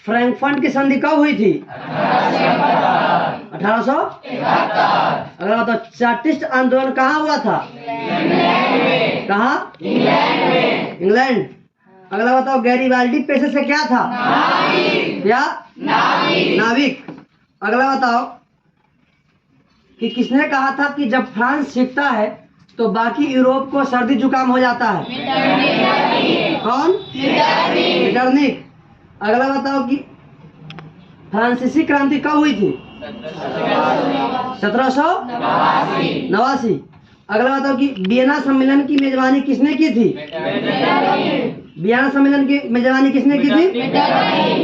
Frankfurt की संधि कब हुई थी? 1871। अगला बताओ, चार्टिस्ट आंदोलन कहाँ हुआ था? कहाँ? इंग्लैंड। अगला बताओ, गैरीबाल्डी पेशे से क्या था? क्या? नाविक। अगला बताओ कि किसने कहा था कि जब फ्रांस सीखता है तो बाकी यूरोप को सर्दी जुकाम हो जाता है? कौन? मीटरनिख। अगला बताओ कि फ्रांसीसी क्रांति कब हुई थी? 1789। अगला बताओ कि वियना सम्मेलन की मेजबानी किसने की थी? वियना सम्मेलन की मेजबानी किसने की थी?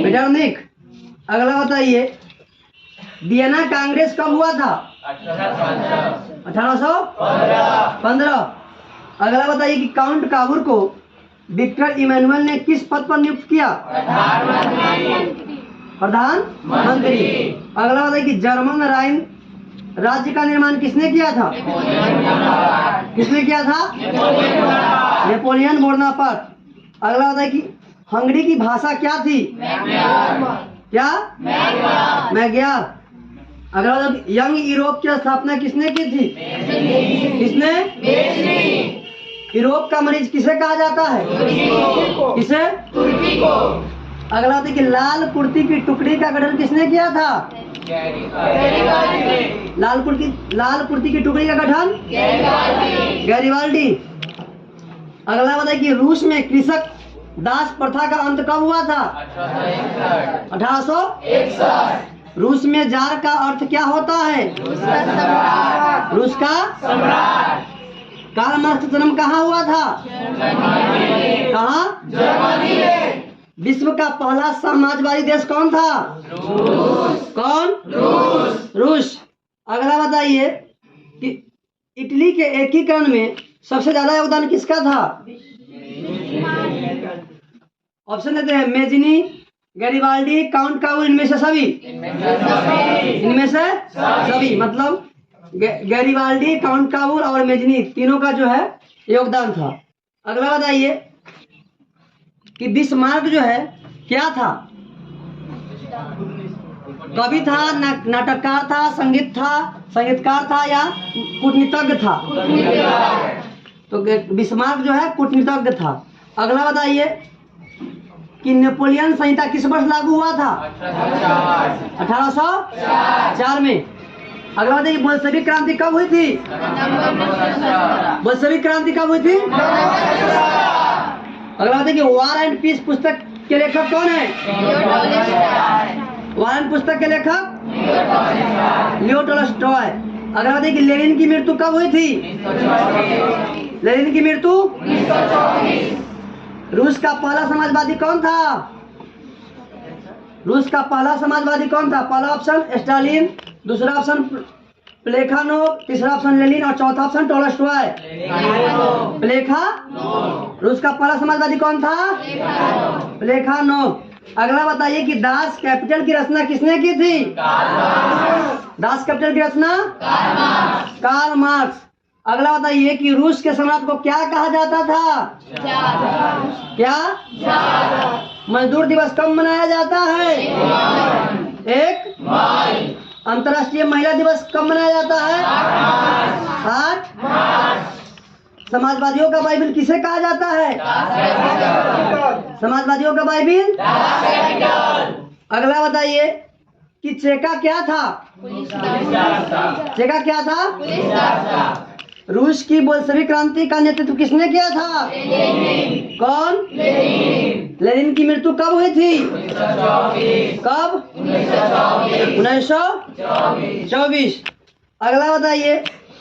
मीटरनिख। अगला बताइए, वियना कांग्रेस कब हुआ था? 1815। अगला बताइए कि काउंट काबूर को विक्टर इमैनुअल ने किस पद पर नियुक्त किया? प्रधानमंत्री। अगला बताइए कि जर्मन राइन राज्य का निर्माण किसने किया था? किसने किया था? Napoleon Bonaparte. अगला बताइए कि हंगरी की भाषा क्या थी? क्या? मैग्यार। अगला बताओ, यंग यूरोप की स्थापना किसने की थी? किसने? यूरोप का मरीज किसे कहा जाता है? किसे? अगला बताइए कि लाल कुर्ती की टुकड़ी का गठन किसने किया था? लाल कुर्ती की टुकड़ी का गठन गैरीबाल्डी। अगला बताइए कि रूस में कृषक दास प्रथा का अंत कब हुआ था? 1861। रूस में जार का अर्थ क्या होता है? रूस का सम्राट। कार्ल मार्क्स का जन्म कहाँ हुआ था? कहाँ? जर्मनी में। विश्व का पहला समाजवादी देश कौन था? कौन? रूस। अगला बताइए कि इटली के एकीकरण में सबसे ज्यादा योगदान किसका था? ऑप्शन देते हैं, मेजिनी, गैरीबाल्डी, काउंट काबूल, इनमें से सभी? इनमें से सभी। मतलब गैरीबाल्डी, काउंट काबूल और मेजिनी तीनों का जो है योगदान था। अगला बताइए कि बिस्मार्क जो है क्या था? कवि था, नाटककार था, संगीतकार था या कूटनीतिज्ञ था? तो बिस्मार्क जो है कूटनीतिज्ञ था। अगला बताइए कि नेपोलियन संहिता किस वर्ष लागू हुआ था? 1804 में। अगला बताइए, बोल्शेविक क्रांति कब हुई थी? बोल्शेविक क्रांति कब हुई थी? अगला बताइए कि वॉर एंड पीस पुस्तक के लेखक कौन है? वॉर एंड पुस्तक के लेखक लियो टॉलस्टॉय। अगला बताइए कि लेनिन की मृत्यु कब हुई थी? लेनिन की मृत्यु 1924। रूस का पहला समाजवादी कौन था? रूस का पहला समाजवादी कौन था? पहला ऑप्शन स्टालिन, दूसरा ऑप्शन प्लेखानोव, तीसरा ऑप्शन लेनिन और चौथा ऑप्शन टॉलस्टॉय। प्लेखानोव। रूस का पहला समाजवादी कौन था? प्लेखानोव। अगला बताइए कि दास कैपिटल की रचना किसने की थी? दास कैपिटल की रचना कार्ल मार्क्स। अगला बताइए कि रूस के सम्राट को क्या कहा जाता था? क्या? मजदूर दिवस कब मनाया जाता है? 1 मई। अंतर्राष्ट्रीय महिला दिवस कब मनाया जाता है? 8 मार्च। समाजवादियों का बाइबिल किसे कहा जाता है? समाजवादियों का बाइबिल। अगला बताइए कि चेका क्या था? चेका क्या था? रूस की बोल्शेविक क्रांति का नेतृत्व किसने किया था? कौन? लेनिन की मृत्यु कब हुई थी? कब? 1924। अगला बताइए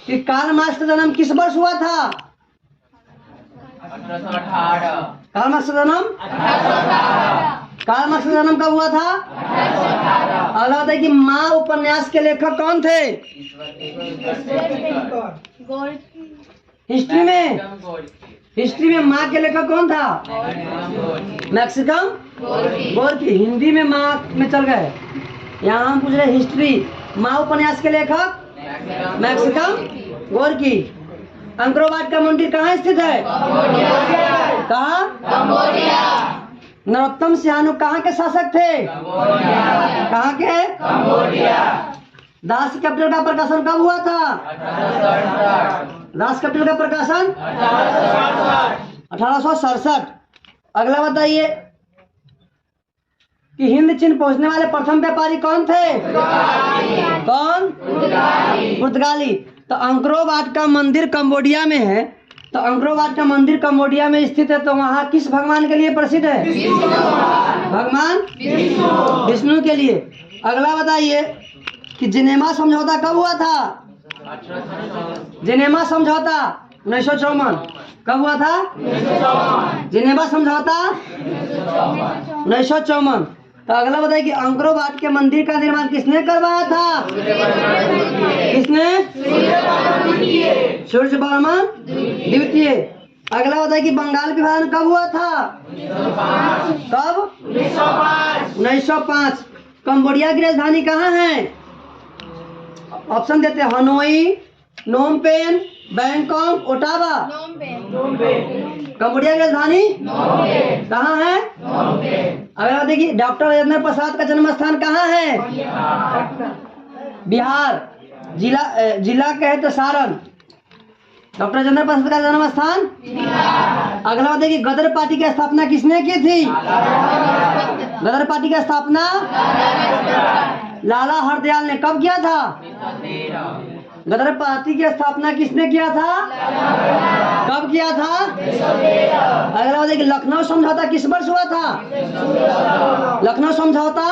कि कार्ल मार्क्स का जन्म किस वर्ष हुआ था? 1818। कार्ल मार्क्स का जन्म 1818। कार्ल मार्क्स का जन्म कब हुआ था? 1818। अगला बताइए कि माँ उपन्यास के लेखक कौन थे? हिस्ट्री में माँ के लेखक कौन था? मैक्सिकम गोर्की। हिंदी में माँ में चल गए, यहाँ हम पूछ रहे हिस्ट्री। माँ उपन्यास के लेखक मैक्सिकम गोर्की। अंकोरवाट का मंदिर कहाँ स्थित है? कहाँ? नरोत्तम सिहानु कहाँ के शासक थे? कहाँ के? दास कैपिटल का प्रकाशन कब हुआ था? दास कैपिटल का प्रकाशन 1867। अगला बताइए कि हिंद चीन पहुंचने वाले प्रथम व्यापारी कौन थे? कौन? पुर्तगाली। तो अंकोर वाट का मंदिर कंबोडिया में है, तो अंकोर वाट का मंदिर कंबोडिया में स्थित है, तो वहाँ किस भगवान के लिए प्रसिद्ध है? भगवान विष्णु के लिए। अगला बताइए कि जिनेवा समझौता कब हुआ था? जिनेवा समझौता 1954। कब हुआ था? जिनेवा समझौता 1954। तो अगला बताइए कि अंकोर वाट के मंदिर का निर्माण किसने करवाया था? किसने? सूर्य वर्मन द्वितीय। अगला बताइए कि बंगाल विभाजन कब हुआ था? कब? 1905। कंबोडिया की राजधानी कहाँ है? ऑप्शन देते हैं Hanoi, Phnom Penh, Bangkok, Ottawa. Cambodia की राजधानी कहाँ है? अगला देखिए डॉक्टर राजेंद्र प्रसाद का जन्म स्थान कहाँ है? बिहार। जिला कहे तो सारण। डॉक्टर राजेंद्र प्रसाद का जन्म स्थान। अगला देखिए गदर पार्टी की स्थापना किसने की थी? गदर पार्टी की स्थापना लाला हरदयाल ने कब किया था? गदर पार्टी की स्थापना किसने किया था? कब किया था? अगला देखिए लखनऊ समझौता किस वर्ष हुआ था? लखनऊ समझौता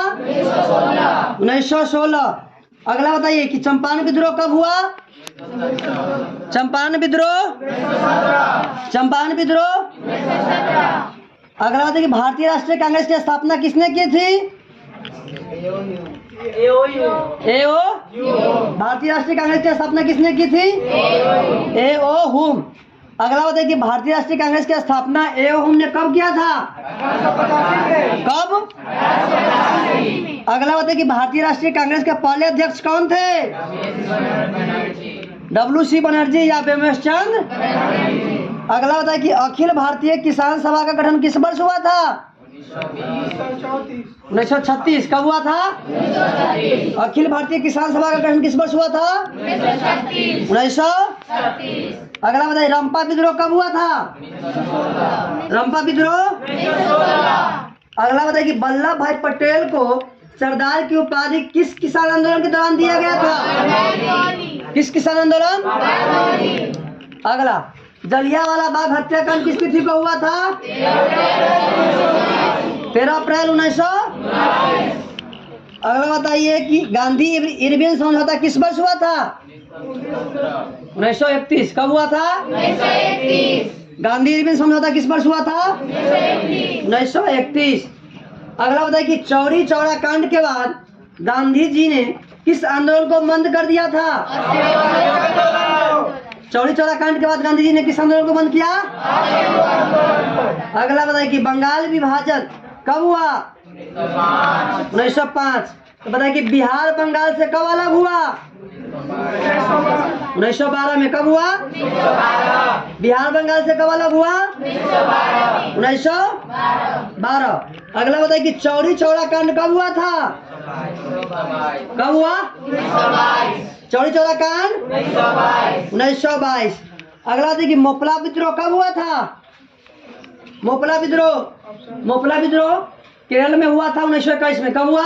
1916। अगला बताइए कि चंपारण विद्रोह कब हुआ? चंपारण विद्रोह। चंपारण विद्रोह। अगला बताइए कि भारतीय राष्ट्रीय कांग्रेस की स्थापना किसने की थी? एओ। भारतीय राष्ट्रीय कांग्रेस की स्थापना किसने की थी? एओ हुम। अगला बताइए कि भारतीय राष्ट्रीय कांग्रेस की स्थापना एओ हुम ने कब किया था? कब? अगला बताइए कि भारतीय राष्ट्रीय कांग्रेस के पहले अध्यक्ष कौन थे? WC बनर्जी या बेमेश चंद्र। अगला बताइए कि अखिल भारतीय किसान सभा का गठन किस वर्ष हुआ था? 1936। कब हुआ था? अखिल भारतीय किसान सभा का गठन किस वर्ष हुआ था? 1936। अगला बताइए रंपा विद्रोह कब हुआ था? रंपा विद्रोह। अगला बताइए कि वल्लभ भाई पटेल को सरदार की उपाधि किस किसान आंदोलन के दौरान दिया गया था? किस किसान आंदोलन? अगला जलियांवाला बाग हत्याकांड किस तिथि को हुआ था? 13 अप्रैल 1900। अगला बताइए कि गांधी इरविन समझौता किस वर्ष हुआ था? 1931। कब हुआ था? 1931। गांधी इरविन समझौता किस वर्ष हुआ था? 1931। अगला बताइए कि चौरी चौरा कांड के बाद गांधी जी ने किस आंदोलन को बंद कर दिया था? चौरी चौरा कांड के बाद गांधी जी ने किस आंदोलन को बंद किया? अगला बताइए कि बंगाल विभाजन कब हुआ? 1905। तो बताइए कि बिहार बंगाल से कब अलग हुआ? 1912 में। कब हुआ? बिहार बंगाल से कब अलग हुआ? 1912। अगला बताइए कि चौरी चौरा कांड कब हुआ था? कब हुआ? चौरी चौरा कांड 1922। अगला देखिए मोपला विद्रोह कब हुआ था? मोपला विद्रोह। मोपला विद्रोह केरल में हुआ था 1921 में। कब हुआ?